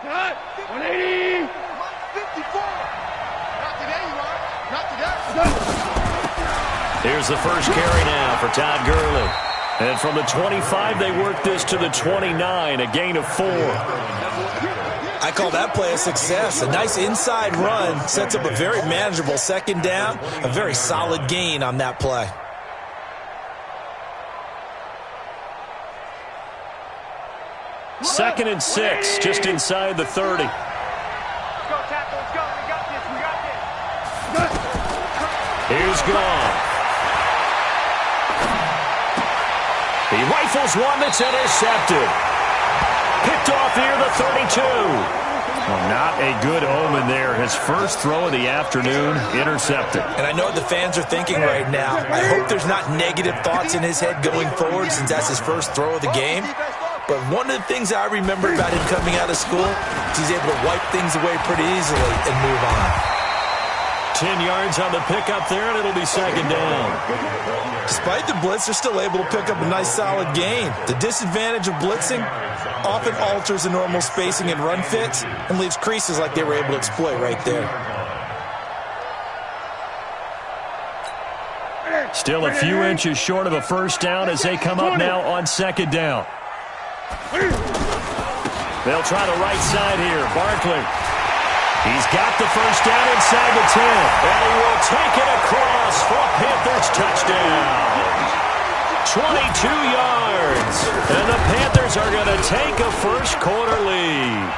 180. 54. Not today, you are. Not today. Here's the first carry now for Todd Gurley. And from the 25, they work this to the 29, a gain of 4. I call that play a success. A nice inside run sets up a very manageable second down, a very solid gain on that play. Second and 6, just inside the 30. Let's go, tackle. Let's go. We got this. We got this. Here's Goff. He rifles one that's intercepted. Picked off near the 32. Well, not a good omen there. His first throw of the afternoon, intercepted. And I know what the fans are thinking right now. I hope there's not negative thoughts in his head going forward since that's his first throw of the game. But one of the things I remember about him coming out of school is he's able to wipe things away pretty easily and move on. 10 yards on the pickup there, and it'll be second down. Despite the blitz, they're still able to pick up a nice solid gain. The disadvantage of blitzing often alters the normal spacing and run fits and leaves creases like they were able to exploit right there. Still a few inches short of a first down as they come up now on second down. They'll try the right side here. Barkley. He's got the first down inside the 10. And he will take it across for a Panthers touchdown. 22 yards. And the Panthers are going to take a first quarter lead.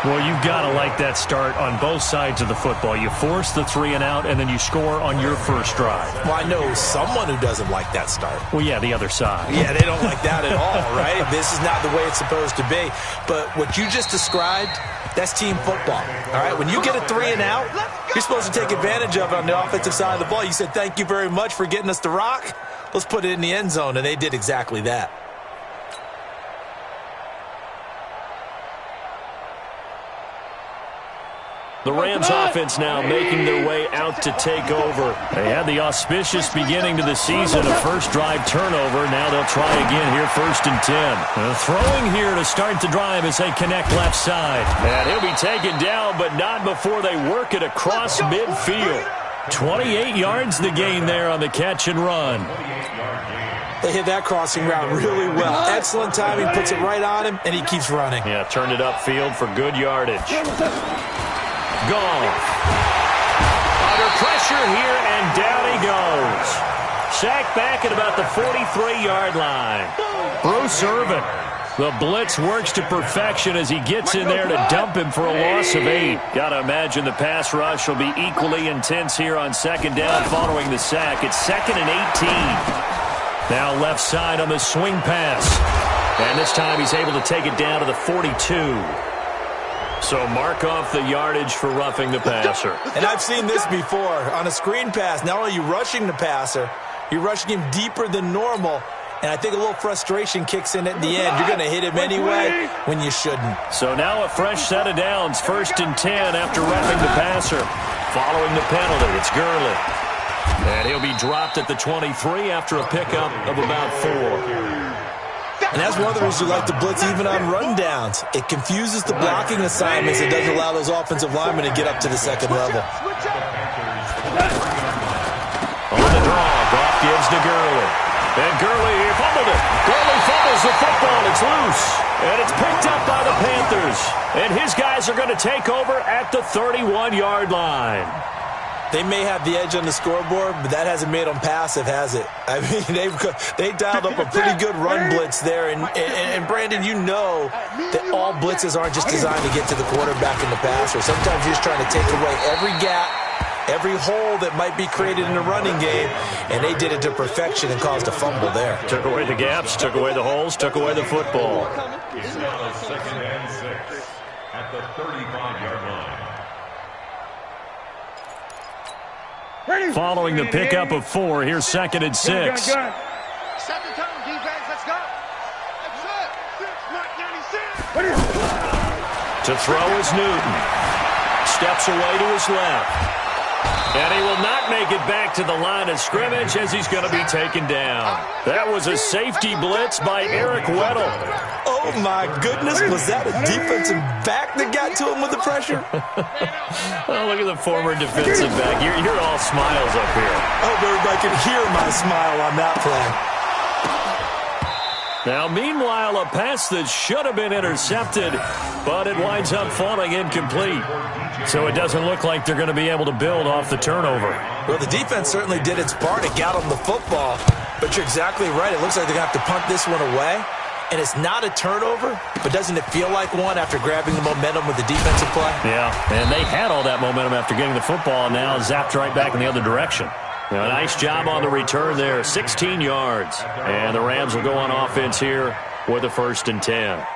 Well, you've got to like that start on both sides of the football. You force the 3 and out, and then you score on your first drive. Well, I know someone who doesn't like that start. Well, yeah, the other side. Yeah, they don't like that at all, right? This is not the way it's supposed to be. But what you just described, that's team football, all right? When you get a 3 and out, you're supposed to take advantage of it on the offensive side of the ball. You said, thank you very much for getting us the rock. Let's put it in the end zone, and they did exactly that. The Rams offense now making their way out to take over. They had the auspicious beginning to the season, a first drive turnover. Now they'll try again here, first and 10. Throwing here to start the drive as they connect left side. And he'll be taken down, but not before they work it across midfield. 28 yards the gain there on the catch and run. They hit that crossing route really well. Excellent timing, puts it right on him, and he keeps running. Yeah, turned it upfield for good yardage. Goff. Under pressure here, and down he goes. Sacked back at about the 43-yard line. Bruce Irvin. The blitz works to perfection as he gets in there to dump him for a loss of 8. Got to imagine the pass rush will be equally intense here on second down following the sack. It's second and 18. Now left side on the swing pass. And this time he's able to take it down to the 42. So mark off the yardage for roughing the passer. And I've seen this before. On a screen pass, not only are you rushing the passer, you're rushing him deeper than normal. And I think a little frustration kicks in at the end. You're going to hit him anyway when you shouldn't. So now a fresh set of downs. First and 10 after roughing the passer. Following the penalty, it's Gurley. And he'll be dropped at the 23 after a pickup of about 4. And that's one of the reasons you like to blitz even on rundowns. It confuses the blocking assignments. It doesn't allow those offensive linemen to get up to the second level. On the draw, Goff gives to Gurley. And Gurley fumbled it. Gurley fumbles the football. It's loose. And it's picked up by the Panthers. And his guys are going to take over at the 31-yard line. They may have the edge on the scoreboard, but that hasn't made them passive, has it? I mean, they dialed up a pretty good run blitz there. And Brandon, you know that all blitzes aren't just designed to get to the quarterback and the passer. Sometimes you're just trying to take away every gap, every hole that might be created in the running game, and they did it to perfection and caused a fumble there. Took away the gaps, took away the holes, took away the football. It's now second and 6 at the 35-yard line. Following the pickup of 4, here's second and 6. Second time, defense, let's go. That's it. To throw is Newton. Steps away to his left. And he will not make it back to the line of scrimmage as he's going to be taken down. That was a safety blitz by Eric Weddle. Oh, Oh, my goodness. Was that a defensive back that got to him with the pressure? Oh, look at the former defensive back. You're all smiles up here. I hope everybody can hear my smile on that play. Now, meanwhile, a pass that should have been intercepted, but it winds up falling incomplete. So it doesn't look like they're going to be able to build off the turnover. Well, the defense certainly did its part. It got them the football. But you're exactly right. It looks like they're going to have to punt this one away. And it's not a turnover, but doesn't it feel like one after grabbing the momentum with the defensive play? Yeah, and they had all that momentum after getting the football, and now zapped right back in the other direction. Now, a nice job on the return there, 16 yards. And the Rams will go on offense here with a 1st and 10.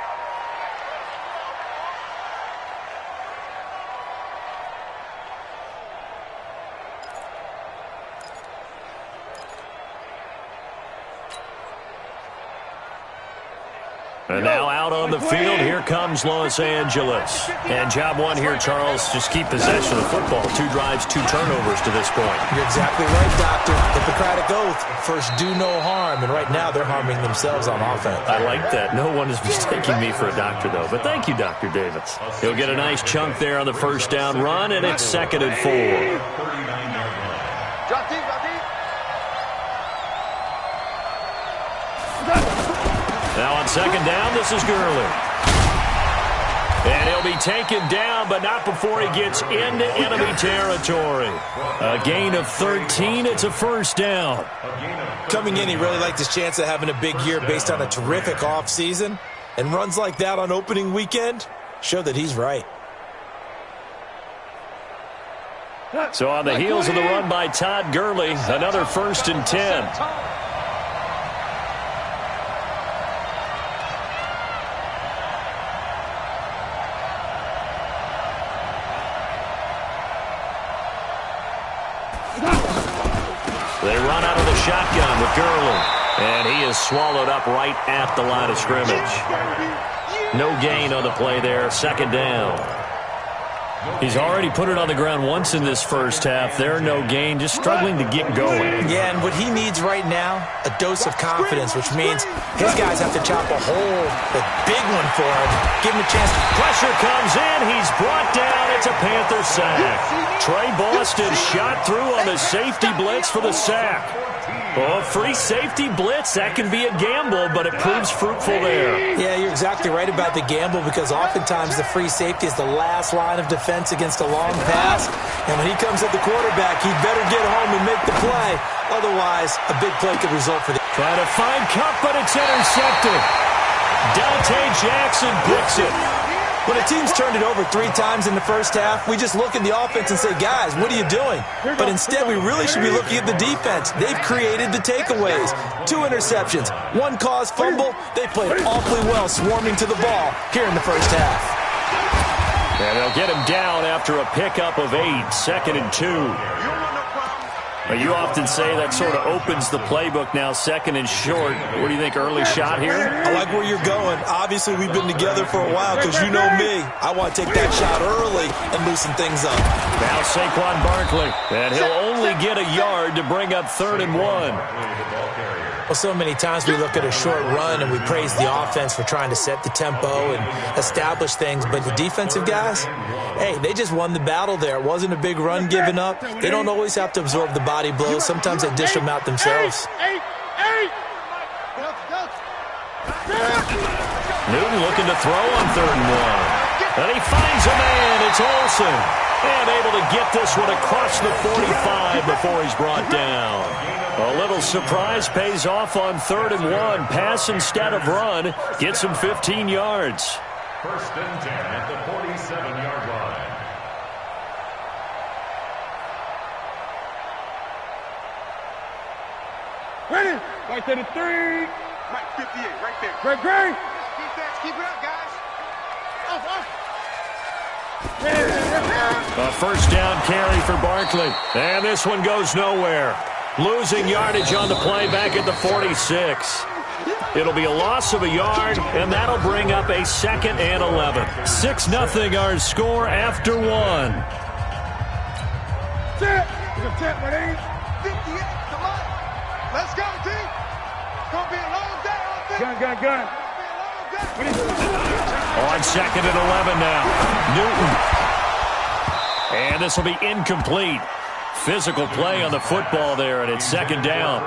And now out on the field, here comes Los Angeles. And job one here, Charles, just keep possession of the football. 2 drives, 2 turnovers to this point. You're exactly right, Doctor. Hippocratic oath. First, do no harm. And right now, they're harming themselves on offense. I like that. No one is mistaking me for a doctor, though. But thank you, Dr. Davis. He'll get a nice chunk there on the 1st down run, and it's 2nd and 4. Drop deep, drop deep. Now on 2nd down, this is Gurley. And he'll be taken down, but not before he gets into enemy territory. A gain of 13. It's a 1st down. Coming in, he really liked his chance of having a big year based on a terrific offseason. And runs like that on opening weekend show that he's right. So on the heels of the run by Todd Gurley, another 1st and 10. They run out of the shotgun with Gurley. And he is swallowed up right at the line of scrimmage. No gain on the play there. 2nd down. He's already put it on the ground once in this 1st half. There, no gain, just struggling to get going. Yeah, and what he needs right now, a dose of confidence, which means his guys have to chop a hole, a big one for him. Give him a chance. Pressure comes in. He's brought down. It's a Panther sack. Trey Boston shot through on the safety blitz for the sack. Oh, free safety blitz, that can be a gamble, but it proves fruitful there. Yeah, you're exactly right about the gamble because oftentimes the free safety is the last line of defense against a long pass. And when he comes at the quarterback, he'd better get home and make the play. Otherwise, a big play could result for the... Trying to find Cup, but it's intercepted. Dante Jackson picks it. When a team's turned it over 3 times in the 1st half, we just look at the offense and say, guys, what are you doing? But instead, we really should be looking at the defense. They've created the takeaways. 2 interceptions, 1 caused fumble. They played awfully well swarming to the ball here in the 1st half. And they'll get him down after a pickup of 8, 2nd and 2. You often say that sort of opens the playbook now, 2nd and short. What do you think, early shot here? I like where you're going. Obviously, we've been together for a while because you know me. I want to take that shot early and loosen things up. Now Saquon Barkley, and he'll only get a yard to bring up 3rd and 1. Well, so many times we look at a short run and we praise the offense for trying to set the tempo and establish things. But the defensive guys, hey, they just won the battle there. It wasn't a big run given up. They don't always have to absorb the body blows. Sometimes they dish them out themselves. Newton looking to throw on 3rd and 1. And he finds a man. It's Olsen. And able to get this one across the 45 before he's brought down. A little surprise pays off on 3rd and 1. Pass instead of run. Gets him 15 yards. 1st and 10 at the 47-yard line. Ready? Right to the 3. Right 58, right there. Great. Defense, keep it up, guys. Off. A 1st down carry for Barkley. And this one goes nowhere. Losing yardage on the play back at the 46. It'll be a loss of a yard, and that'll bring up a 2nd and 11. 6-0 our score after 1. Tip, ready? 58, come on. Let's go, team. It's going to be a long day. Gun. It's going to be a long On 2nd and 11 now. Newton. And this will be incomplete. Physical play on the football there, and it's 2nd down.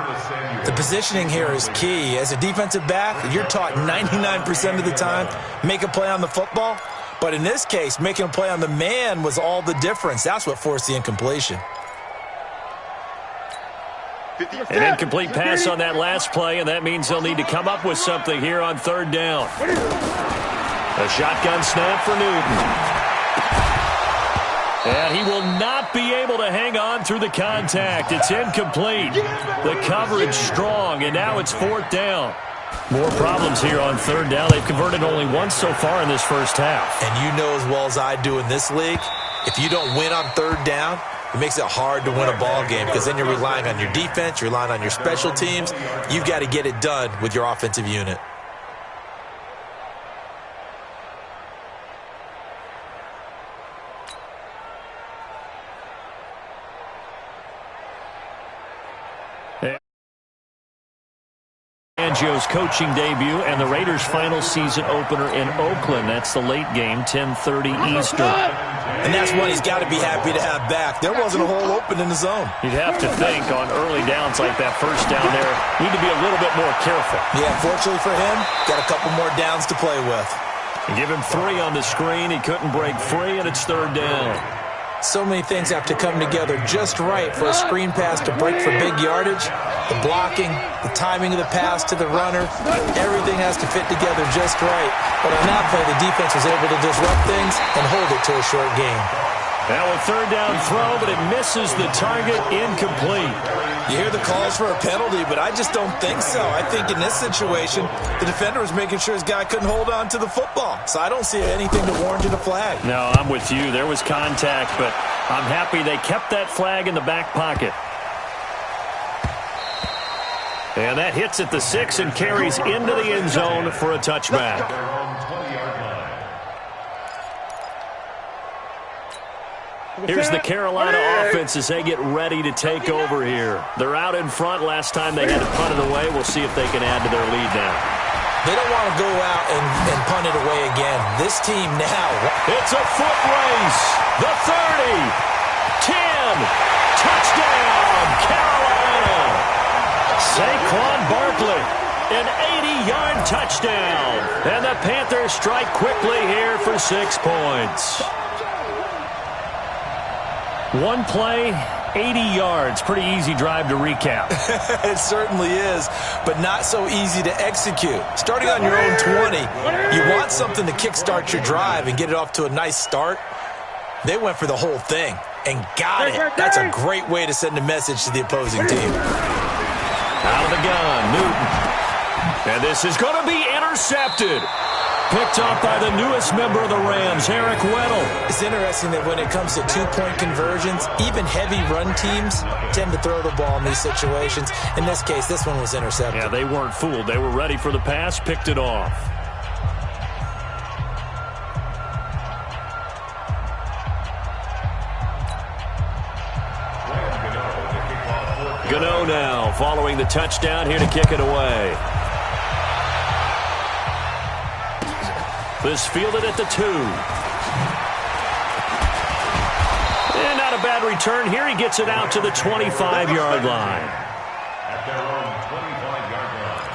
The positioning here is key. As a defensive back, you're taught 99% of the time, make a play on the football. But in this case, making a play on the man was all the difference. That's what forced the incompletion. An incomplete pass on that last play, and that means they'll need to come up with something here on 3rd down. A shotgun snap for Newton. And he will not be able to hang on through the contact. It's incomplete. The coverage strong, and now it's 4th down. More problems here on 3rd down. They've converted only once so far in this first half. And you know as well as I do in this league, if you don't win on 3rd down, it makes it hard to win a ball game because then you're relying on your defense, you're relying on your special teams. You've got to get it done with your offensive unit. Fangio's coaching debut and the Raiders' final season opener in Oakland. That's the late game, 10:30 Eastern. And that's one he's got to be happy to have back. There wasn't a hole open in the zone. You'd have to think on early downs like that first down there, need to be a little bit more careful. Yeah, fortunately for him, got a couple more downs to play with. Give him 3 on the screen. He couldn't break free, and it's 3rd down. So many things have to come together just right for a screen pass to break for big yardage. The blocking, the timing of the pass to the runner, everything has to fit together just right. But on that play, the defense was able to disrupt things and hold it to a short gain. Now a 3rd down throw, but it misses the target, incomplete. You hear the calls for a penalty, but I just don't think so. I think in this situation, the defender was making sure his guy couldn't hold on to the football. So I don't see anything to warrant a flag. No, I'm with you. There was contact, but I'm happy they kept that flag in the back pocket. And that hits at the 6 and carries into the end zone for a touchback. Here's the Carolina offense as they get ready to take over here. They're out in front. Last time they had to punt it away. We'll see if they can add to their lead now. They don't want to go out and punt it away again. This team now. It's a foot race. The 30. 10. Touchdown, Carolina. Saquon Barkley. An 80-yard touchdown. And the Panthers strike quickly here for 6 points. One play, 80 yards. Pretty easy drive to recap. It certainly is, but not so easy to execute. Starting on your own 20, you want something to kickstart your drive and get it off to a nice start. They went for the whole thing and got it. That's a great way to send a message to the opposing team. Out of the gun, Newton. And this is going to be intercepted. Picked off by the newest member of the Rams, Eric Weddle. It's interesting that when it comes to two-point conversions, even heavy run teams tend to throw the ball in these situations. In this case, this one was intercepted. Yeah, they weren't fooled. They were ready for the pass, picked it off. Gano now following the touchdown here to kick it away. This fielded at the 2. And not a bad return here. He gets it out to the 25-yard line. At their own 25-yard line.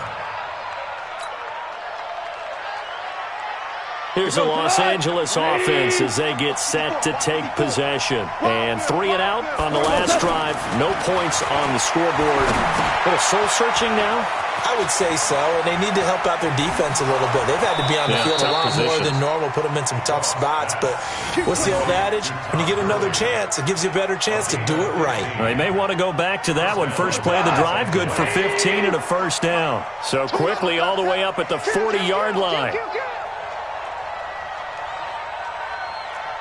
Here's the Los Angeles offense as they get set to take possession. And 3 and out on the last drive. No points on the scoreboard. A little soul-searching now. I would say so, and they need to help out their defense a little bit. They've had to be on the field a lot more than normal, put them in some tough spots. But what's the old adage? When you get another chance, it gives you a better chance to do it right. Well, they may want to go back to that one. First play of the drive, good for 15 and a first down. So quickly all the way up at the 40-yard line.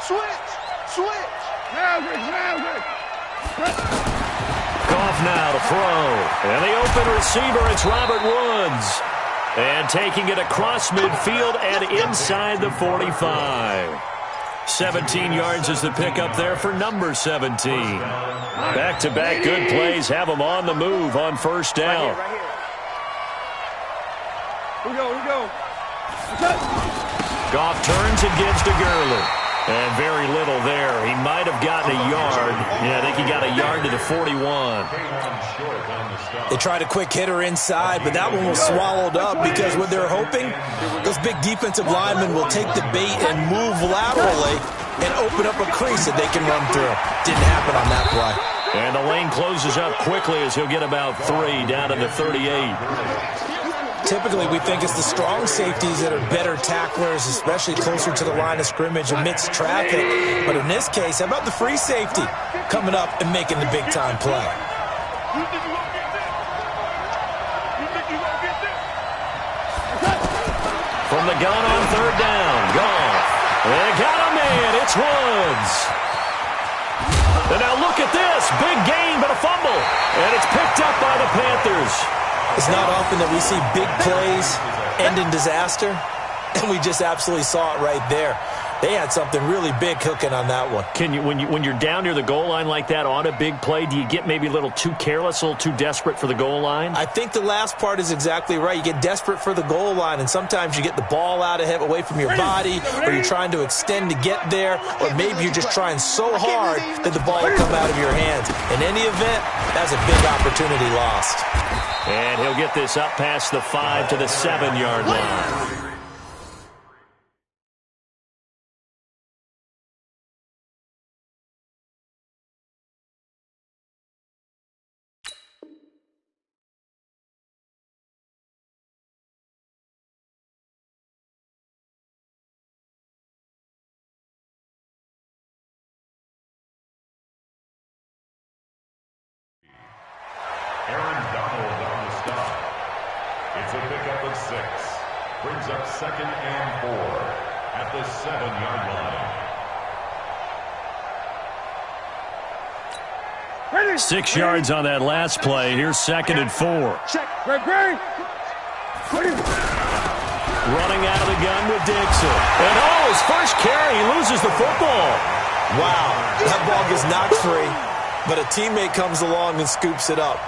Switch. Goff now to throw. And the open receiver, it's Robert Woods. And taking it across midfield and inside the 45. 17 yards is the pickup there for number 17. Back-to-back good plays have them on the move on first down. Here we go. Goff turns and gives to Gurley. And very little there. He might have gotten a yard. Yeah, I think he got a yard to the 41. They tried a quick hitter inside, but that one was swallowed up because what they're hoping, those big defensive linemen will take the bait and move laterally and open up a crease that they can run through. Didn't happen on that play. And the lane closes up quickly as he'll get about 3 down to the 38. Typically, we think it's the strong safeties that are better tacklers, especially closer to the line of scrimmage amidst traffic. But in this case, how about the free safety coming up and making the big-time play? From the gun on third down, Goff. They got a man. It's Woods. And now look at this. Big gain, but a fumble. And it's picked up by the Panthers. It's not often that we see big plays end in disaster, and we just absolutely saw it right there. They had something really big cooking on that one. Can you, when you're down near the goal line like that on a big play, do you get maybe a little too careless, a little too desperate for the goal line? I think the last part is exactly right. You get desperate for the goal line, and sometimes you get the ball out ahead, away from your body, or you're trying to extend to get there, or maybe you're just trying so hard that the ball will come out of your hands. In any event, that's a big opportunity lost. And he'll get this up past the 5 to the 7-yard line. It's a pickup of 6. Brings up 2nd and 4 at the 7-yard line. 6 yards on that last play. Here's 2nd and 4. Running out of the gun with Dixon. And his first carry, he loses the football. Wow, that ball gets knocked free, but a teammate comes along and scoops it up.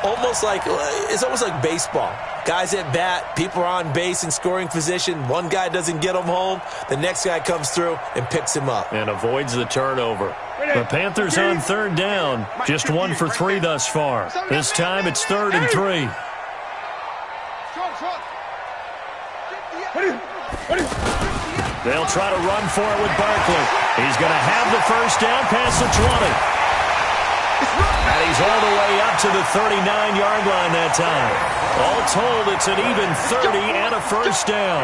It's almost like baseball. Guys at bat, people are on base in scoring position. One guy doesn't get him home. The next guy comes through and picks him up. And avoids the turnover. The Panthers on 3rd down. Just 1 for 3 thus far. This time it's 3rd and 3. They'll try to run for it with Barkley. He's going to have the first down past the 20. And he's all the way up to the 39-yard line that time. All told, it's an even 30 and a first down.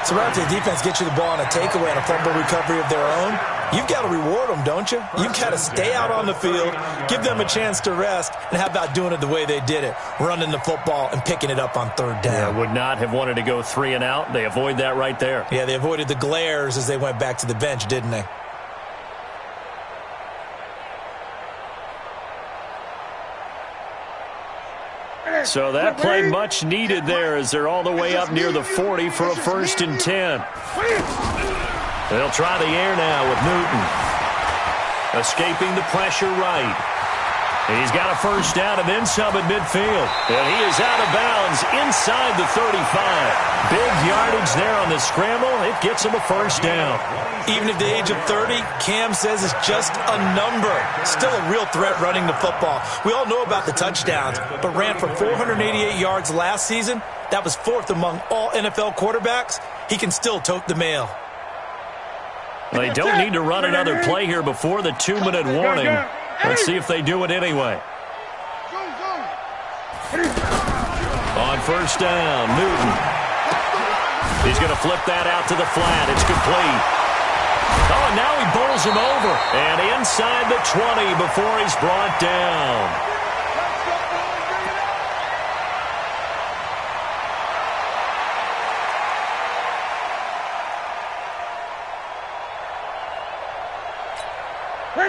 So right after the defense gets you the ball on a takeaway and a fumble recovery of their own, you've got to reward them, don't you? You've got to stay out on the field, give them a chance to rest, and how about doing it the way they did it, running the football and picking it up on 3rd down. Yeah, would not have wanted to go 3 and out. They avoid that right there. Yeah, they avoided the glares as they went back to the bench, didn't they? So that play much needed there as they're all the way up near the 40 for a 1st and 10. They'll try the air now with Newton. Escaping the pressure right. He's got a first down and then some at midfield. And he is out of bounds inside the 35. Big yardage there on the scramble. It gets him a first down. Even at the age of 30, Cam says it's just a number. Still a real threat running the football. We all know about the touchdowns, but ran for 488 yards last season. That was 4th among all NFL quarterbacks. He can still tote the mail. They don't need to run another play here before the 2-minute warning. Let's see if they do it anyway. On first down, Newton. He's going to flip that out to the flat. It's complete. Oh, and now he bowls him over. And inside the 20 before he's brought down.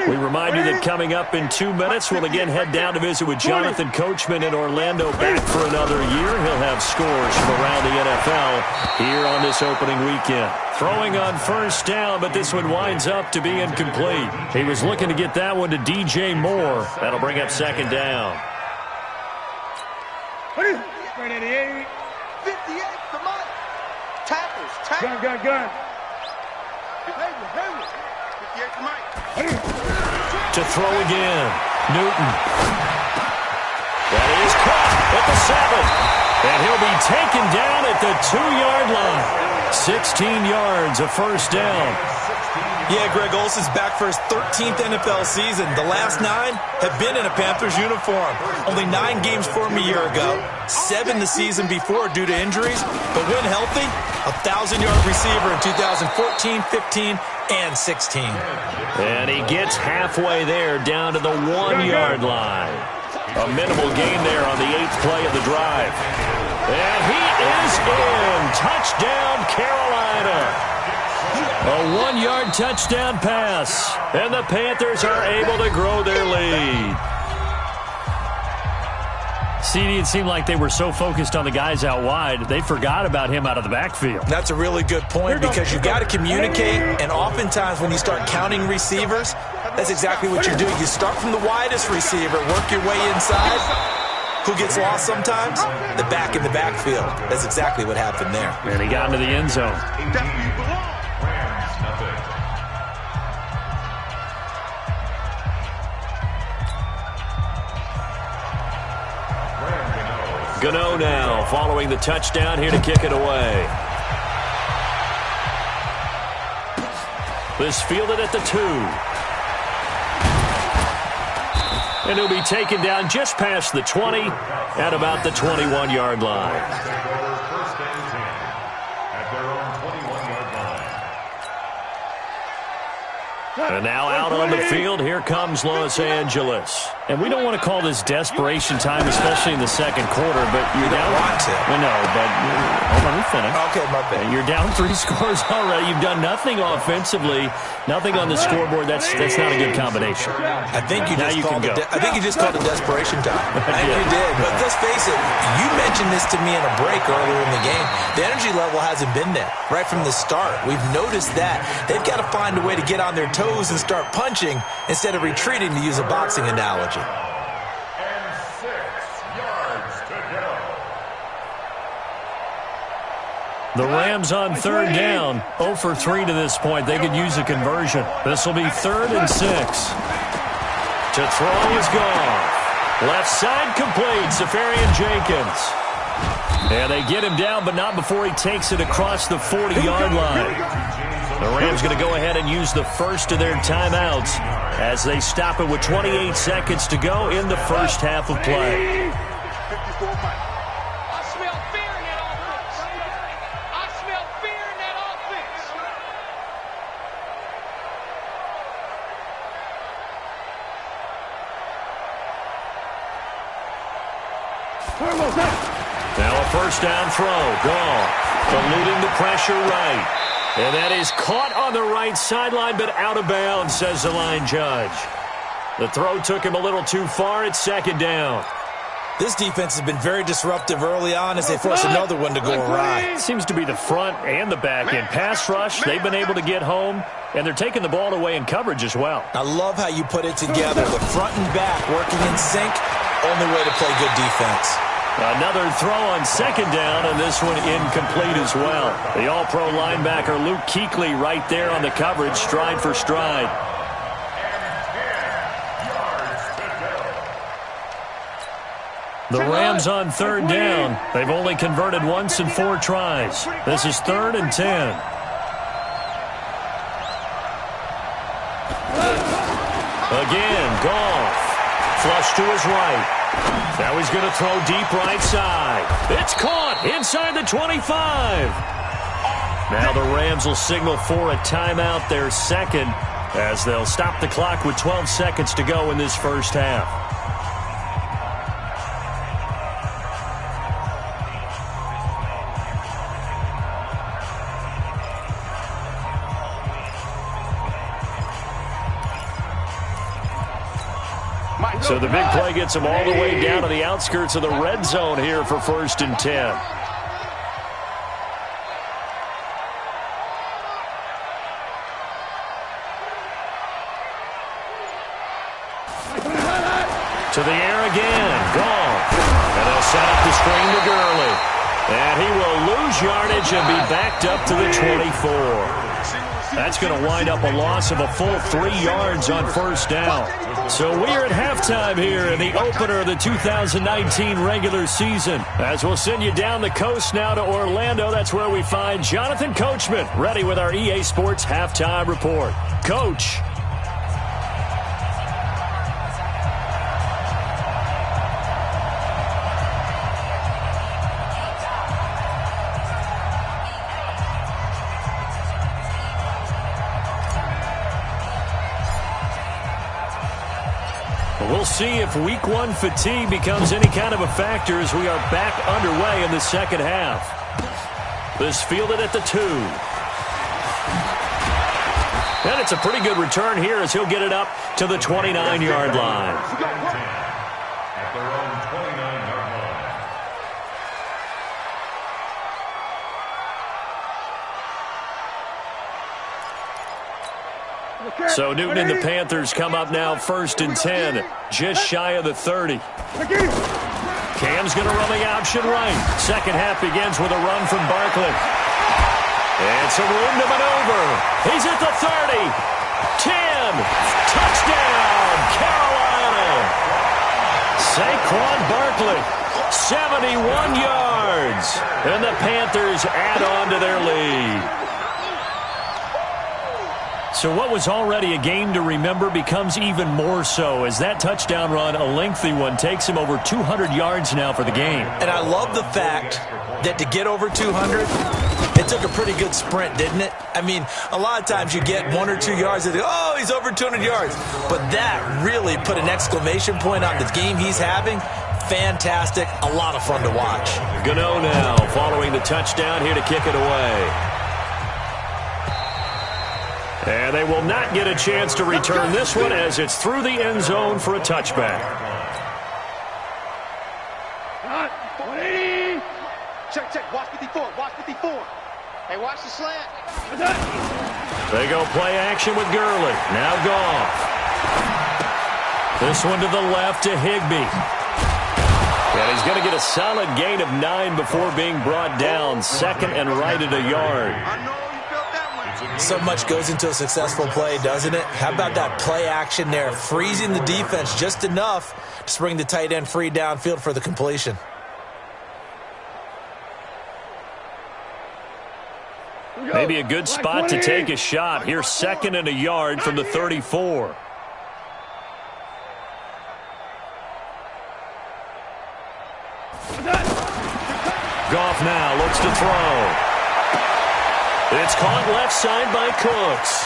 We remind you that coming up in 2 minutes, we'll again head down to visit with Jonathan Coachman in Orlando, back for another year. He'll have scores from around the NFL here on this opening weekend. Throwing on first down, but this one winds up to be incomplete. He was looking to get that one to DJ Moore. That'll bring up 2nd down. 58, come on. Tag. Gun. To throw again. Newton. That is caught at the 7. And he'll be taken down at the 2-yard line. 16 yards, a first down. Yeah, Greg Olsen's back for his 13th NFL season. The last 9 have been in a Panthers uniform. Only 9 games for him a year ago. 7 the season before due to injuries. But when healthy, a 1,000-yard receiver in 2014, 15, and 16. And he gets halfway there down to the 1-yard line. A minimal gain there on the 8th play of the drive. And he is in. Touchdown, Carolina. A 1-yard touchdown pass. And the Panthers are able to grow their lead. CD, it seemed like they were so focused on the guys out wide, they forgot about him out of the backfield. That's a really good point because you've got to communicate, and oftentimes when you start counting receivers, that's exactly what you're doing. You start from the widest receiver, work your way inside. Who gets lost sometimes? The back in the backfield. That's exactly what happened there. And he got into the end zone. Rams, nothing. Gano now following the touchdown here to kick it away. This fielded at the 2. And he'll be taken down just past the 20 at about the 21-yard line. First and 10 at their own 21-yard line. And now out on the field, here comes Los Angeles. And we don't want to call this desperation time, especially in the second quarter, but you're down. Want to. I know, but hold on, let me finish. Okay, my bad. You're down 3 scores already. You've done nothing offensively, nothing on the scoreboard. That's not a good combination. I think you just called it. I think you just called it desperation time. I think you did. But let's face it. You mentioned this to me in a break earlier in the game. The energy level hasn't been there right from the start. We've noticed that they've got to find a way to get on their toes and start punching instead of retreating, to use a boxing analogy. And 6 yards to go. The Rams on 3rd down, 0 for 3 to this point. They could use a conversion. This will be 3rd and 6. To throw is gone. Left side complete, Safarian Jenkins. And they get him down, but not before he takes it across the 40-yard line. The Rams going to go ahead and use the first of their timeouts as they stop it with 28 seconds to go in the first half of play. I smell fear in that offense. I smell fear in that offense. Now a first down throw, gone. Eluding the pressure right. And that is caught on the right sideline, but out of bounds, says the line judge. The throw took him a little too far. It's 2nd down. This defense has been very disruptive early on as they force another one to go awry. It seems to be the front and the back end. Pass rush, they've been able to get home, and they're taking the ball away in coverage as well. I love how you put it together. The front and back working in sync. Only way to play good defense. Another throw on 2nd down, and this one incomplete as well. The all-pro linebacker Luke Kuechly right there on the coverage, stride for stride. The Rams on 3rd down. They've only converted once in 4 tries. This is 3rd and 10. Again, Goff. Flush to his right. Now he's going to throw deep right side. It's caught inside the 25. Now the Rams will signal for a timeout, their second, as they'll stop the clock with 12 seconds to go in this first half. So the big play gets him all the way down to the outskirts of the red zone here for 1st and 10. To the air again. Gone. And they'll set up the screen to Gurley. And he will lose lose yardage and be backed up to the 24. That's going to wind up a loss of a full 3 yards on first down. So we are at halftime here in the opener of the 2019 regular season. As we'll send you down the coast now to Orlando, that's where we find Jonathan Coachman ready with our EA Sports halftime report. Coach. We'll see if week 1 fatigue becomes any kind of a factor as we are back underway in the second half. This fielded at the 2. And it's a pretty good return here as he'll get it up to the 29-yard line. At their own 29-yard line. So Newton and the Panthers come up now 1st and 10, just shy of the 30. Cam's going to run the option right. Second half begins with a run from Barkley. And some room to maneuver. He's at the 30. 10. Touchdown, Carolina. Saquon Barkley, 71 yards. And the Panthers add on to their lead. So what was already a game to remember becomes even more so as that touchdown run, a lengthy one, takes him over 200 yards now for the game. And I love the fact that to get over 200, it took a pretty good sprint, didn't it? I mean, a lot of times you get 1 or 2 yards and oh, he's over 200 yards. But that really put an exclamation point on the game he's having. Fantastic. A lot of fun to watch. Gano now following the touchdown here to kick it away. And they will not get a chance to return this one as it's through the end zone for a touchback. Check. Watch 54. Watch 54. Hey, watch the slant. They go play action with Gurley. Now Goff. This one to the left to Higbee. And he's going to get a solid gain of 9 before being brought down. Second and right at a yard. So much goes into a successful play, doesn't it? How about that play action there? Freezing the defense just enough to bring the tight end free downfield for the completion. Maybe a good spot to take a shot. Here's 2nd and a yard from the 34. Goff now looks to throw. It's caught left side by Cooks.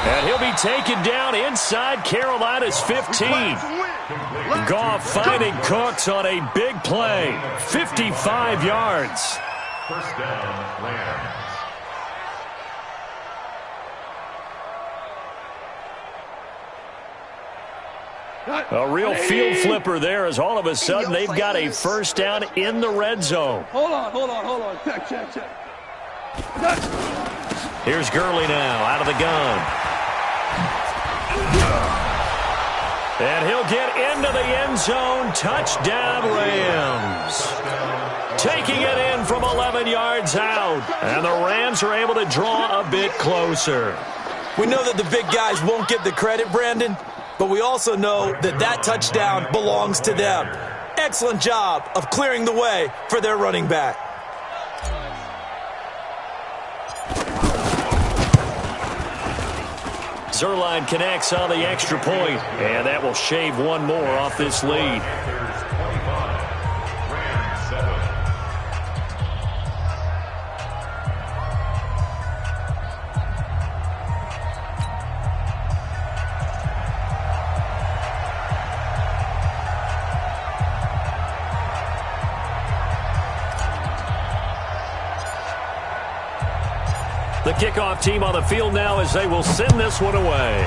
And he'll be taken down inside Carolina's 15. Goff finding Cooks on a big play. 55 yards. First down, Rams. A real field flipper there as all of a sudden they've got a first down in the red zone. Hold on. Check. Here's Gurley now out of the gun. And he'll get into the end zone. Touchdown, Rams. Taking it in from 11 yards out. And the Rams are able to draw a bit closer. We know that the big guys won't get the credit, Brandon, but we also know that that touchdown belongs to them. Excellent job of clearing the way for their running back. Zerline connects on the extra point, and that will shave one more off this lead. The kickoff team on the field now as they will send this one away.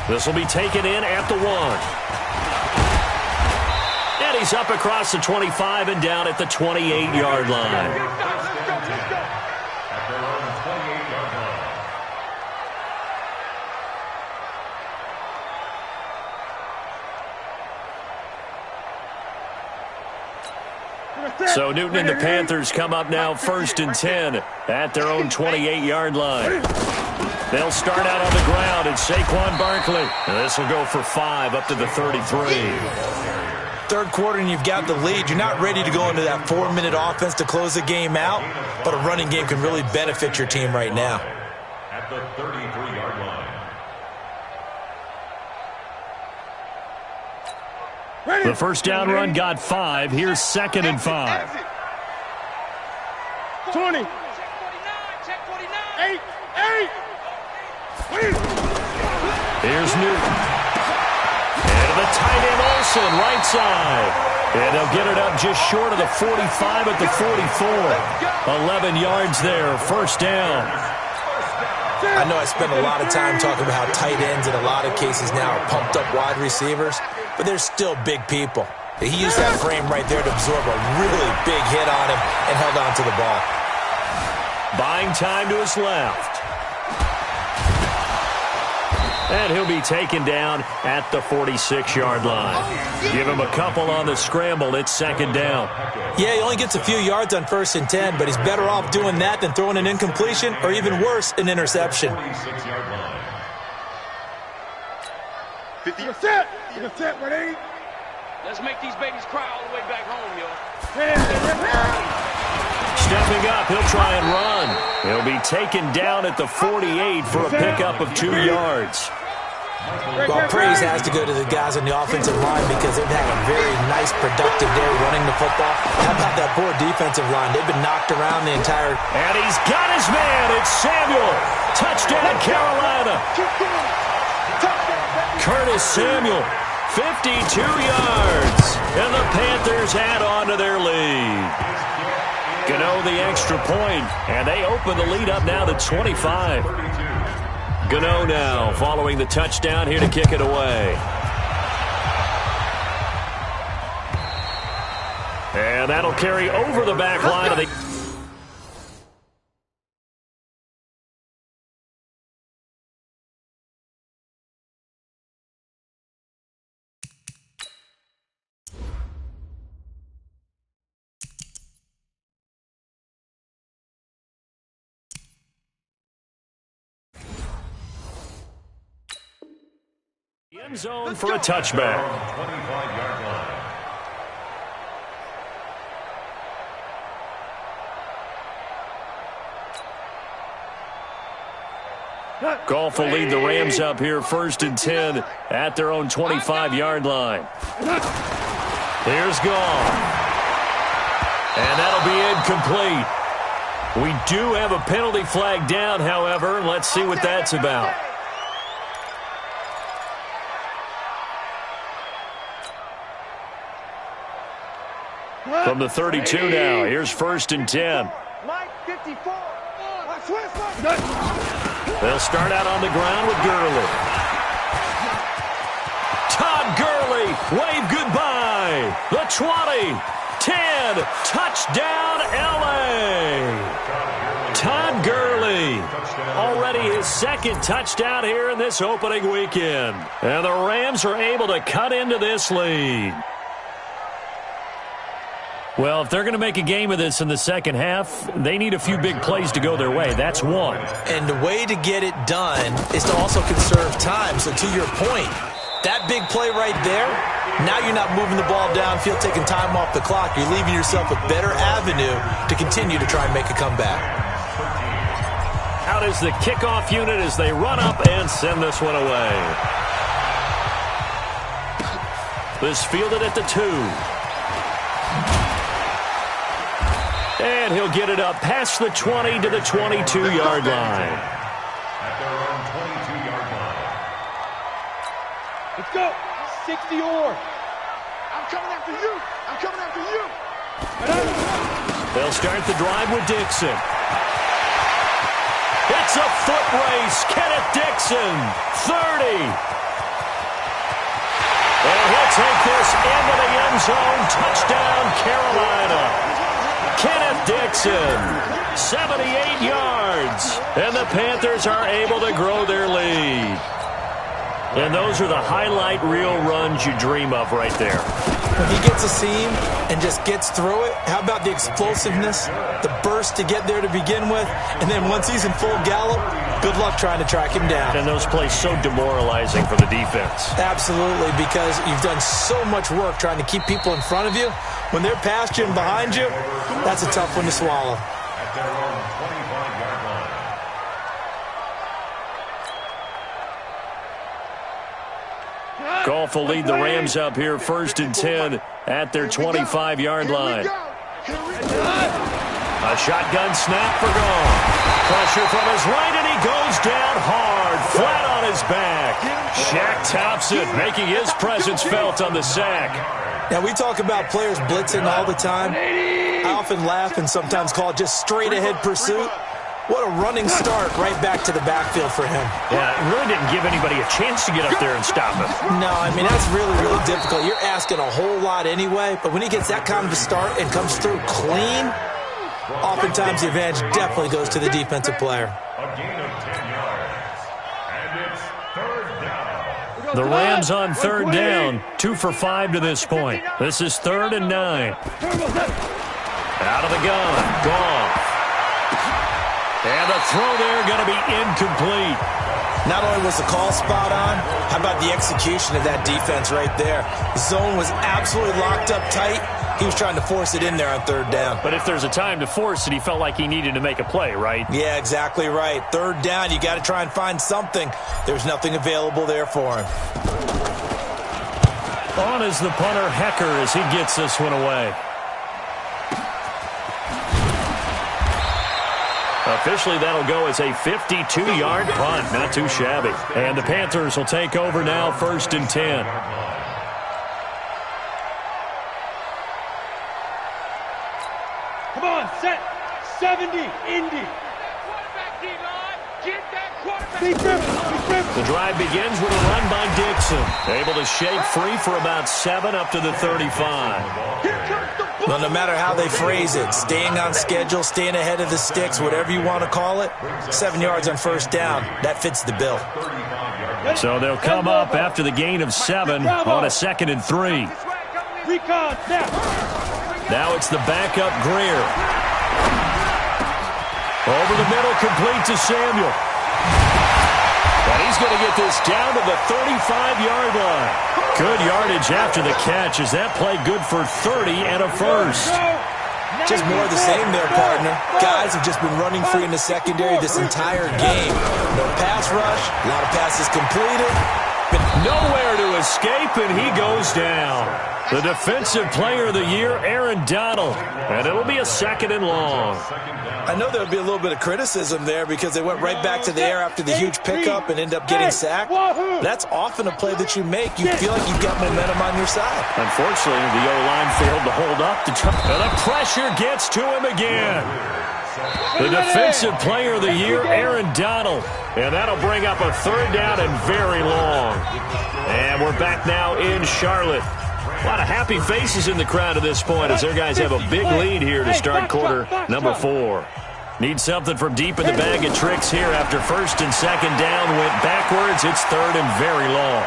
This will be taken in at the 1. And he's up across the 25 and down at the 28-yard line. So Newton and the Panthers come up now 1st and 10 at their own 28-yard line. They'll start out on the ground, and Saquon Barkley. This will go for 5 up to the 33. Third quarter and you've got the lead. You're not ready to go into that 4-minute offense to close the game out, but a running game can really benefit your team right now. At the 33-yard line. The first down run got 5. Here's 2nd and 5. 20. Check 49. 8. Here's Newton. And the tight end Olsen, right side. And they'll get it up just short of the 45 at the 44. 11 yards there, first down. I know I spend a lot of time talking about how tight ends in a lot of cases now are pumped up wide receivers, but they're still big people. He used that frame right there to absorb a really big hit on him and held on to the ball. Buying time to his left. And he'll be taken down at the 46-yard line. Give him a couple on the scramble. It's 2nd down. Yeah, he only gets a few yards on 1st and 10, but he's better off doing that than throwing an incompletion or even worse, an interception. 46-yard line. 50. You're set. You're set, buddy. Let's make these babies cry all the way back home, yo. Stepping up, he'll try and run. He'll be taken down at the 48 for a pickup of 2 yards. Well, praise has to go to the guys on the offensive line because they've had a very nice, productive day running the football. How about that poor defensive line? They've been knocked around the entire... And he's got his man. It's Samuel. Touchdown, Carolina. Curtis Samuel, 52 yards. And the Panthers add on to their lead. Gano the extra point, and they open the lead up now to 25. Gano now following the touchdown here to kick it away. And that'll carry over the back line of the... end zone for a touchback. 25-yard line. Goff will lead the Rams up here 1st and 10 at their own 25-yard line. Here's Goff. And that'll be incomplete. We do have a penalty flag down, however. Let's see what that's about. From the 32 now, here's 1st and 10. Mike 54. They'll start out on the ground with Gurley. Todd Gurley, wave goodbye. The 20, 10, touchdown LA. Todd Gurley, already his 2nd touchdown here in this opening weekend. And the Rams are able to cut into this lead. Well, if they're going to make a game of this in the second half, they need a few big plays to go their way. That's one. And the way to get it done is to also conserve time. So to your point, that big play right there, now you're not moving the ball downfield, taking time off the clock. You're leaving yourself a better avenue to continue to try and make a comeback. Out is the kickoff unit as they run up and send this one away. This fielded at the 2. And he'll get it up past the 20 to the 22-yard line. At their own 22-yard line. Let's go. 60 or. I'm coming after you. I'm coming after you. They'll start the drive with Dixon. It's a foot race. Kenneth Dixon, 30. And he'll take this into the end zone. Touchdown, Carolina. Kenneth Dixon, 78 yards. And the Panthers are able to grow their lead. And those are the highlight reel runs you dream of right there. When he gets a seam and just gets through it, how about the explosiveness, the burst to get there to begin with, and then once he's in full gallop, good luck trying to track him down. And those plays so demoralizing for the defense. Absolutely, because you've done so much work trying to keep people in front of you. When they're past you and behind you, that's a tough one to swallow. At their own 25-yard line. Goff will lead the Rams up here 1st and 10 at their 25-yard line. A shotgun snap for Goff. Pressure from his right, and he goes down hard, flat on his back. Shaq Thompson making his presence felt on the sack. Now, we talk about players blitzing all the time. I often laugh and sometimes call it just straight-ahead pursuit. What a running start right back to the backfield for him. Yeah, it really didn't give anybody a chance to get up there and stop him. No, I mean, that's really, really difficult. You're asking a whole lot anyway, but when he gets that kind of a start and comes through clean, oftentimes the advantage definitely goes to the defensive player. A gain of 10 yards. And it's 3rd down. The Rams on 3rd down, 2 for 5 to this point. This is 3rd and 9. Out of the gun, Goff. And the throw there going to be incomplete. Not only was the call spot on, how about the execution of that defense right there? The zone was absolutely locked up tight. He was trying to force it in there on 3rd down. But if there's a time to force it, he felt like he needed to make a play, right? Yeah, exactly right. 3rd down, you got to try and find something. There's nothing available there for him. On is the punter, Hecker, as he gets this one away. Officially, that'll go as a 52-yard punt. Not too shabby. And the Panthers will take over now, 1st and 10. Come on, set. 70, Indy. The drive begins with a run by Dixon. Able to shake free for about 7 up to the 35. Well, no matter how they phrase it, staying on schedule, staying ahead of the sticks, whatever you want to call it, 7 yards on 1st down, that fits the bill. So they'll come up after the gain of 7 on a 2nd and 3. Now it's the backup Greer. Over the middle, complete to Samuel. And he's going to get this down to the 35-yard line. Good yardage after the catch. Is that play good for 30 and a first? Just more of the same there, partner. Guys have just been running free in the secondary this entire game. No pass rush, a lot of passes completed. But nowhere to escape, and he goes down. The defensive player of the year, Aaron Donald. And it'll be a 2nd and long. I know there'll be a little bit of criticism there because they went right back to the air after the huge pickup and end up getting sacked. That's often a play that you make. You feel like you've got momentum on your side. Unfortunately, the O-line failed to hold up. And the pressure gets to him again. The defensive player of the year, Aaron Donald. And that'll bring up a 3rd down and very long. And we're back now in Charlotte. A lot of happy faces in the crowd at this point as their guys have a big lead here to start quarter number 4. Need something from deep in the bag of tricks here after 1st and 2nd down went backwards. It's 3rd and very long.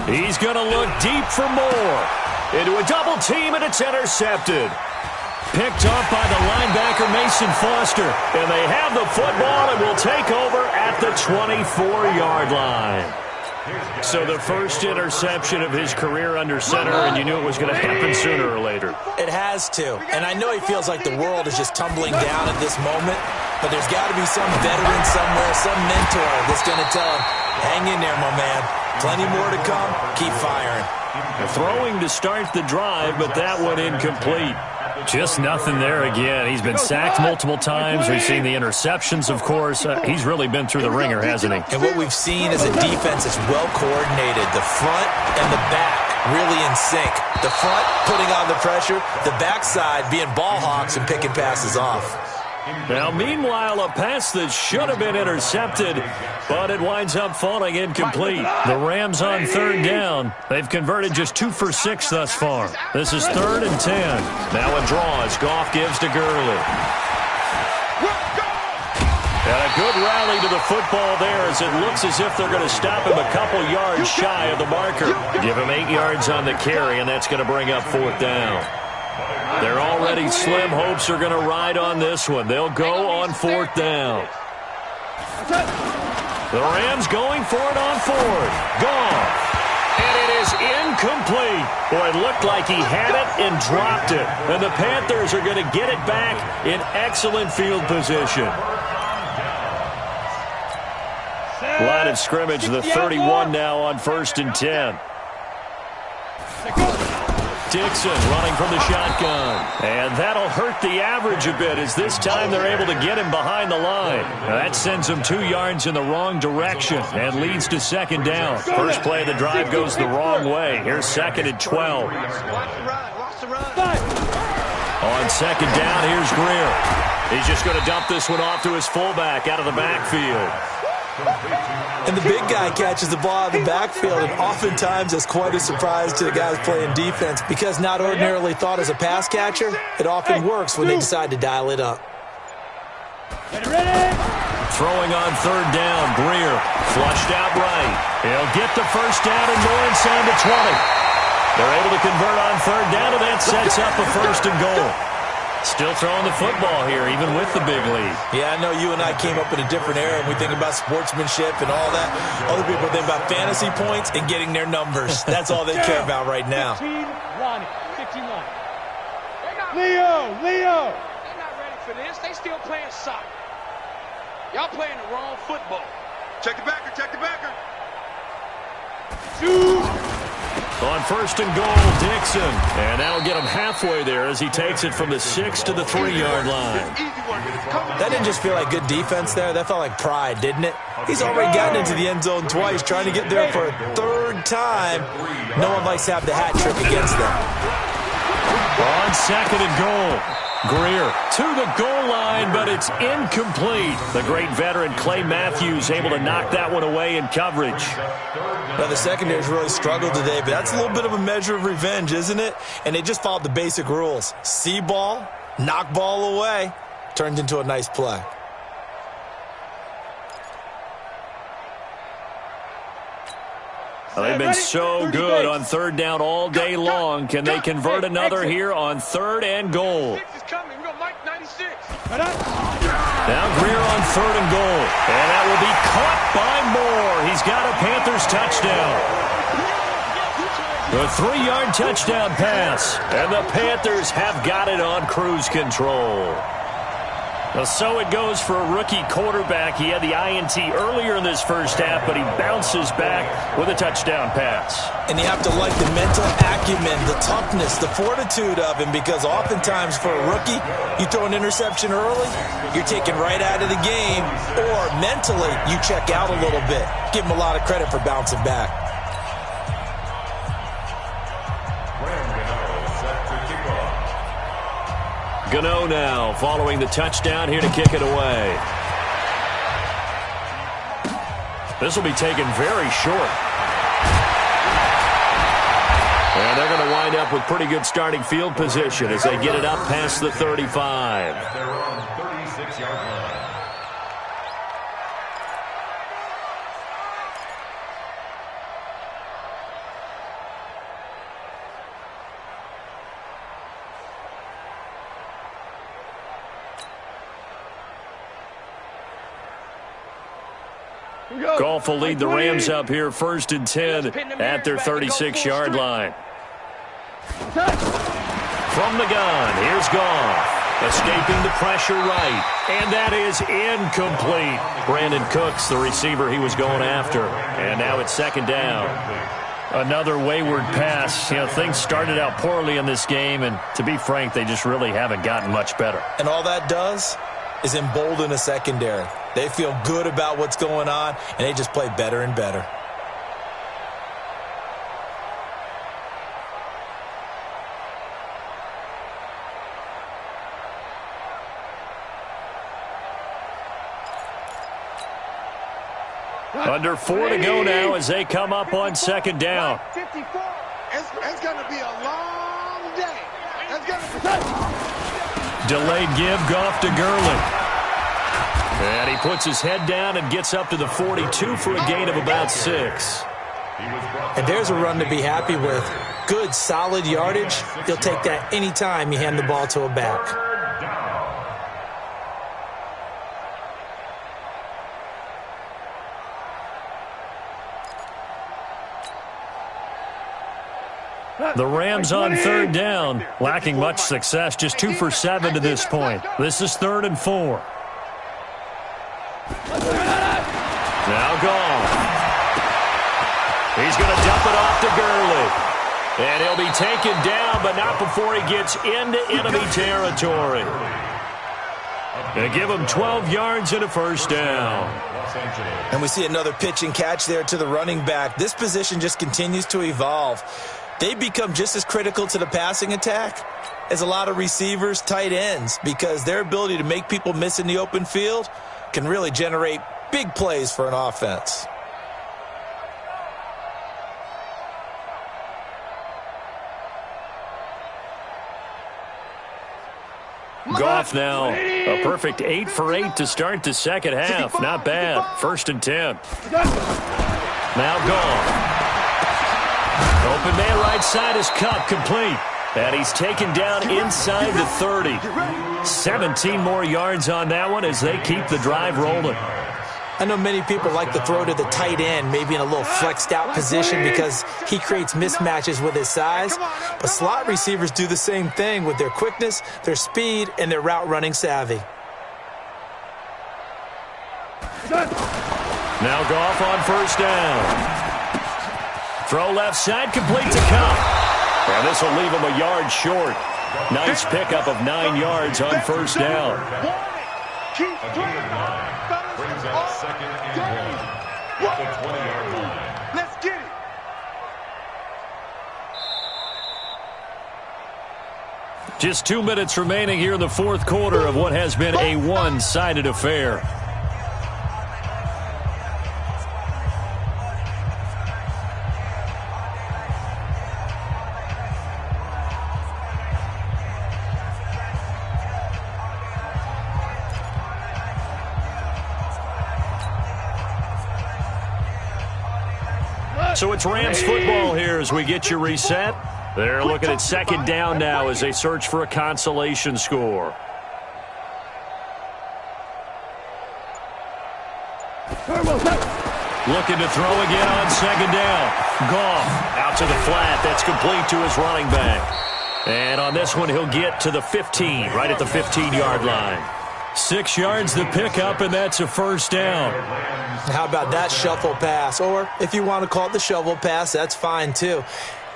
He's going to look deep for more. Into a double team, and it's intercepted. Picked off by the linebacker, Mason Foster. And they have the football and will take over at the 24-yard line. So the first interception of his career under center, and you knew it was going to happen sooner or later. It has to. And I know he feels like the world is just tumbling down at this moment, but there's got to be some veteran somewhere, some mentor that's going to tell him, hang in there, my man. Plenty more to come. Keep firing. Throwing to start the drive, but that one incomplete. Just nothing there again. He's been sacked multiple times. We've seen the interceptions, of course. He's really been through the ringer, hasn't he? And what we've seen is a defense that's well coordinated. The front and the back really in sync. The front putting on the pressure. The backside being ball hawks and picking passes off. Now, meanwhile, a pass that should have been intercepted, but it winds up falling incomplete. The Rams on 3rd down. They've converted just 2 for 6 thus far. This is 3rd and 10. Now a draw as Goff gives to Gurley. And a good rally to the football there as it looks as if they're going to stop him a couple yards shy of the marker. Give him 8 yards on the carry, and that's going to bring up 4th down. They're already slim hopes are going to ride on this one. They'll go on 4th down. The Rams going for it on 4th. Gone. And it is incomplete. Boy, it looked like he had it and dropped it. And the Panthers are going to get it back in excellent field position. Line of scrimmage, the 31 now on 1st and 10. Dixon running from the shotgun. And that'll hurt the average a bit as this time they're able to get him behind the line. Now that sends him 2 yards in the wrong direction and leads to 2nd down. First play of the drive goes the wrong way. Here's 2nd and 12. On 2nd down, here's Greer. He's just going to dump this one off to his fullback out of the backfield. And the big guy catches the ball out of the backfield, and oftentimes that's quite a surprise to the guys playing defense because not ordinarily thought as a pass catcher, it often works when they decide to dial it up. Throwing on 3rd down, Greer flushed out right. He'll get the first down and more inside the 20. They're able to convert on 3rd down, and that sets up a 1st and goal. Still throwing the football here, even with the big lead. Yeah, I know you and I came up in a different era, and we think about sportsmanship and all that. Other people think about fantasy points and getting their numbers. That's all they care about right now. 15-1. Leo! They're not ready for this. They still playing soccer. Y'all playing the wrong football. Check the backer, check the backer. On 1st and goal, Dixon. And that'll get him halfway there as he takes it from the 6 to the 3-yard line. That didn't just feel like good defense there. That felt like pride, didn't it? He's already gotten into the end zone twice, trying to get there for a 3rd time. No one likes to have the hat trick against them. On 2nd and goal, Greer to the goal line, but it's incomplete. The great veteran Clay Matthews able to knock that one away in coverage. Now, the secondary's really struggled today, but that's a little bit of a measure of revenge, isn't it? And they just followed the basic rules. See ball, knock ball away, turned into a nice play. Well, they've been so good on 3rd down all day long. Can they convert another here on 3rd and goal? Now Greer on 3rd and goal. And that will be caught by Moore. He's got a Panthers touchdown. The 3-yard touchdown pass. And the Panthers have got it on cruise control. Well, so it goes for a rookie quarterback. He had the INT earlier in this first half, but he bounces back with a touchdown pass. And you have to like the mental acumen, the toughness, the fortitude of him, because oftentimes for a rookie, you throw an interception early, you're taken right out of the game, or mentally, you check out a little bit. Give him a lot of credit for bouncing back. Gano now following the touchdown here to kick it away. This will be taken very short. And they're going to wind up with pretty good starting field position as they get it up past the 35. They're on 36-yard line. Goff will lead the Rams up here 1st and 10 at their 36-yard line. From the gun, here's Goff. Escaping the pressure right. And that is incomplete. Brandon Cooks, the receiver he was going after. And now it's 2nd down. Another wayward pass. You know, things started out poorly in this game, and to be frank, they just really haven't gotten much better. And all that does is embolden a secondary. They feel good about what's going on, and they just play better and better. Under 4 to go now as they come up on 2nd down. 54. It's going to be a long day. It's going to be... Delayed give, Goff to Gurley. And he puts his head down and gets up to the 42 for a gain of about 6. And there's a run to be happy with. Good, solid yardage. He'll take that anytime you hand the ball to a back. The Rams on third down, lacking much success, just 2 for 7 to this point. This is 3rd and 4. Now gone. He's going to dump it off to Gurley. And he'll be taken down, but not before he gets into enemy territory. They give him 12 yards and a first down. And we see another pitch and catch there to the running back. This position just continues to evolve. They become just as critical to the passing attack as a lot of receivers, tight ends, because their ability to make people miss in the open field can really generate big plays for an offense. Goff now, a perfect 8 for 8 to start the second half. Not bad. 1st and 10. Now Goff. Open man right side is Cup, complete. And he's taken down inside the 30. 17 more yards on that one as they keep the drive rolling. I know many people like to throw to the tight end, maybe in a little flexed out position because he creates mismatches with his size. But slot receivers do the same thing with their quickness, their speed, and their route running savvy. Now Goff on first down. Throw left side, complete to Cup. And this will leave him a yard short. Nice pickup of 9 yards on first down. Brings up 2nd and 1 at the 20-yard line. Let's get it. Just 2 minutes remaining here in the 4th quarter of what has been a one-sided affair. So it's Rams football here as we get you reset. They're looking at 2nd down now as they search for a consolation score. Looking to throw again on 2nd down. Goff out to the flat. That's complete to his running back. And on this one, he'll get to the 15, right at the 15-yard line. 6 yards the pickup, and that's a first down. How about that shuffle pass? Or if you want to call it the shovel pass, that's fine too.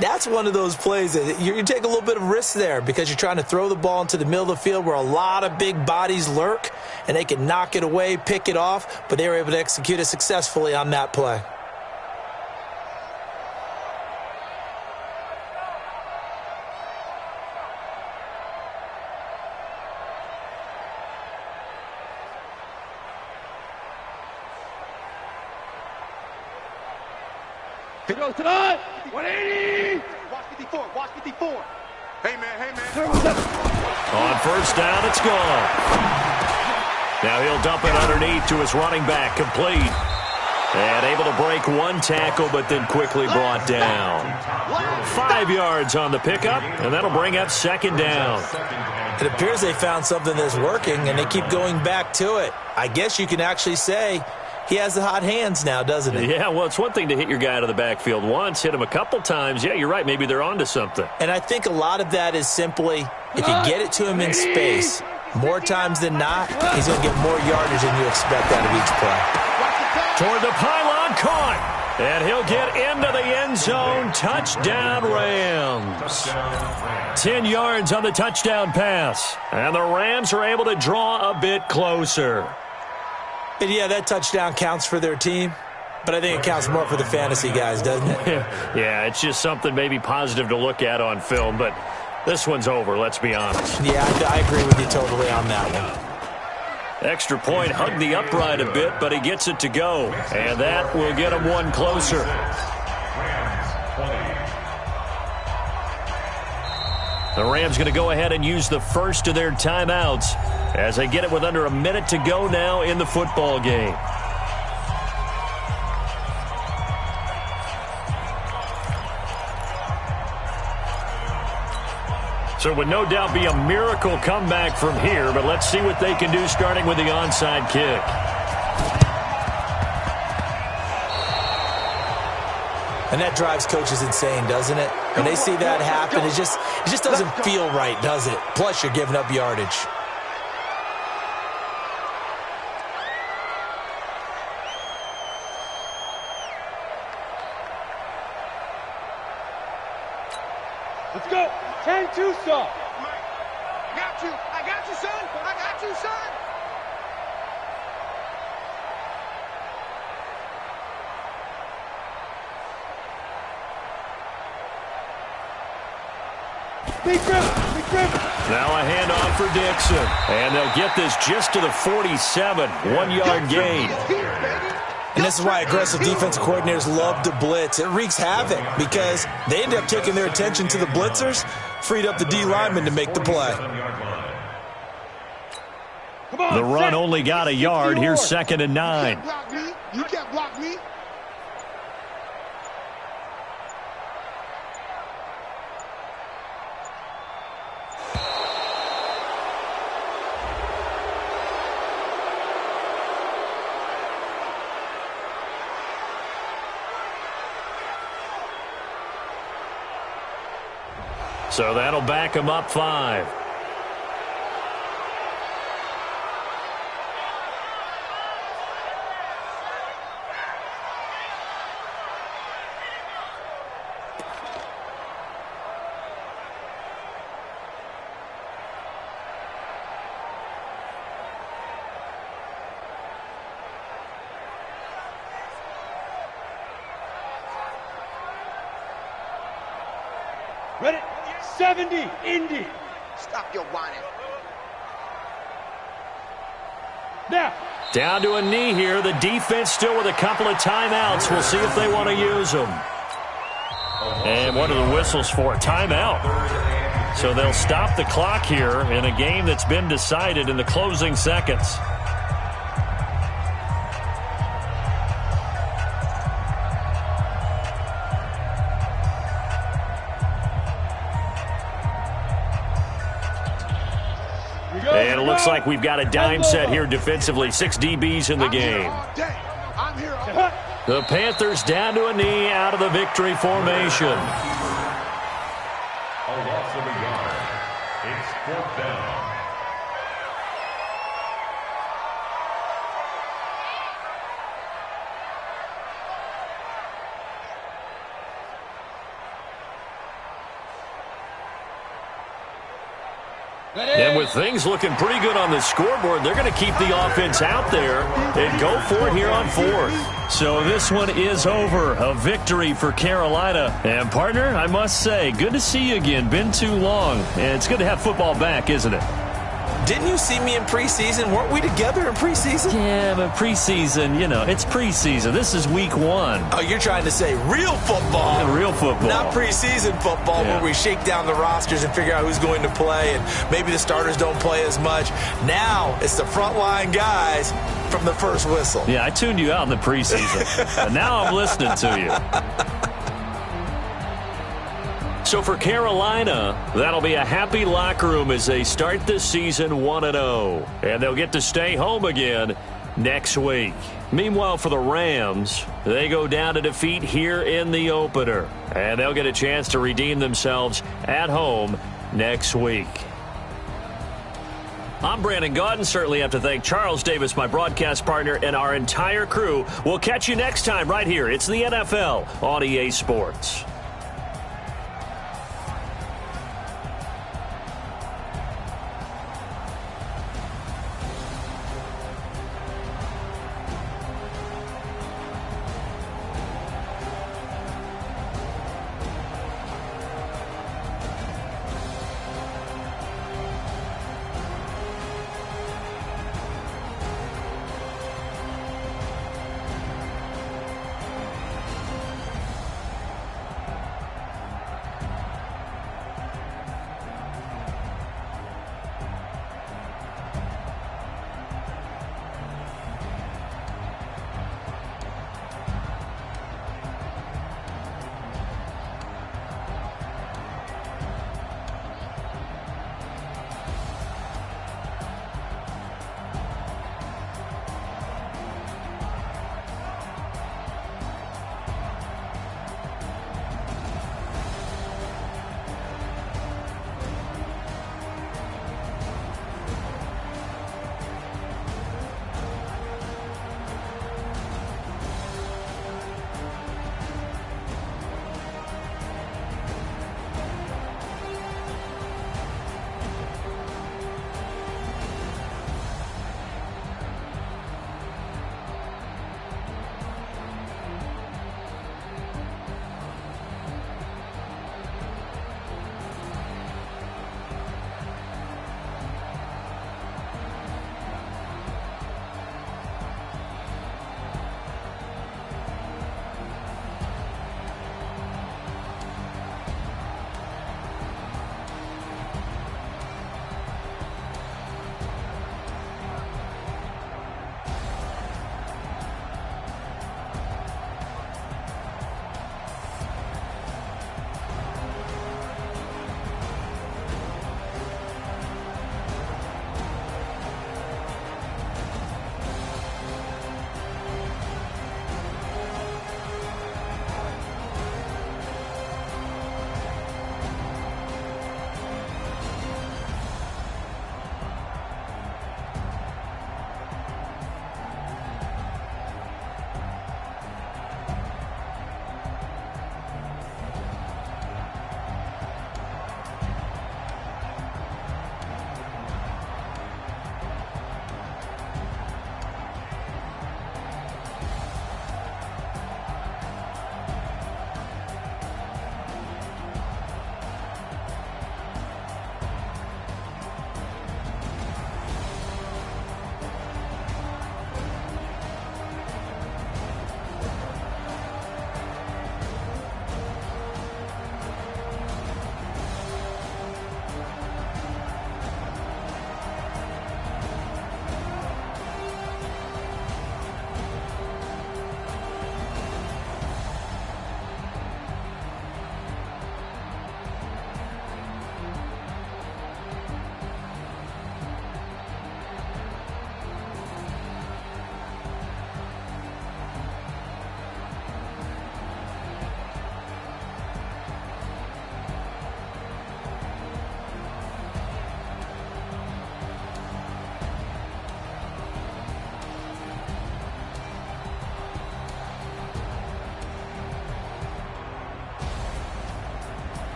That's one of those plays that you take a little bit of risk there because you're trying to throw the ball into the middle of the field where a lot of big bodies lurk, and they can knock it away, pick it off, but they were able to execute it successfully on that play. He goes to the 180. Watch 54. Watch 54. Hey, man. On first down, it's gone. Now he'll dump it underneath to his running back, complete. And able to break one tackle, but then quickly brought down. 5 yards on the pickup, and that'll bring up 2nd down. It appears they found something that's working, and they keep going back to it. I guess you can actually say he has the hot hands now, doesn't he? Yeah, well, it's one thing to hit your guy out of the backfield once, hit him a couple times. Yeah, you're right. Maybe they're onto something. And I think a lot of that is simply if you get it to him in space, more times than not, he's going to get more yardage than you expect out of each play. Toward the pylon, caught. And he'll get into the end zone. Touchdown, Rams. 10 yards on the touchdown pass. And the Rams are able to draw a bit closer. And yeah, that touchdown counts for their team, but I think it counts more for the fantasy guys, doesn't it? Yeah, it's just something maybe positive to look at on film, but this one's over, let's be honest. Yeah, I agree with you totally on that one. Extra point, hugged the upright a bit, but he gets it to go, and that will get him one closer. The Rams going to go ahead and use the first of their timeouts as they get it with under a minute to go now in the football game. So it would no doubt be a miracle comeback from here, but let's see what they can do starting with the onside kick. And that drives coaches insane, doesn't it? When they see that happen, it just doesn't feel right, does it? Plus, you're giving up yardage. Let's go. 10-2, son. I got you, son. I got you, son. Big grip. Now a handoff for Dixon. And they'll get this just to the 47. 1-yard gain. And this is why aggressive defensive coordinators love to blitz. It wreaks havoc because they end up taking their attention to the blitzers, freed up the D lineman to make the play. The run only got a yard. Here's 2nd and 9. You can't block me. So that'll back him up 5. Ready? 70, Indy. Stop your whining. Now. Down to a knee here. The defense still with a couple of timeouts. We'll see if they want to use them. And what are the whistles for? Timeout. So they'll stop the clock here in a game that's been decided in the closing seconds. And it looks like we've got a dime set here defensively. 6 DBs in the game. The Panthers down to a knee out of the victory formation. A loss of a yard. It's 4th down. And with things looking pretty good on the scoreboard, they're going to keep the offense out there and go for it here on 4th. So this one is over. A victory for Carolina. And, partner, I must say, good to see you again. Been too long. And it's good to have football back, isn't it? Didn't you see me in preseason? Weren't we together in preseason? Yeah, but preseason, you know, it's preseason. This is week 1. Oh, you're trying to say real football. Yeah, real football. Not preseason football where we shake down the rosters and figure out who's going to play, and maybe the starters don't play as much. Now it's the frontline guys from the first whistle. Yeah, I tuned you out in the preseason. And now I'm listening to you. So for Carolina, that'll be a happy locker room as they start this season 1-0. And they'll get to stay home again next week. Meanwhile, for the Rams, they go down to defeat here in the opener. And they'll get a chance to redeem themselves at home next week. I'm Brandon Gaudin. Certainly have to thank Charles Davis, my broadcast partner, and our entire crew. We'll catch you next time right here. It's the NFL on EA Sports.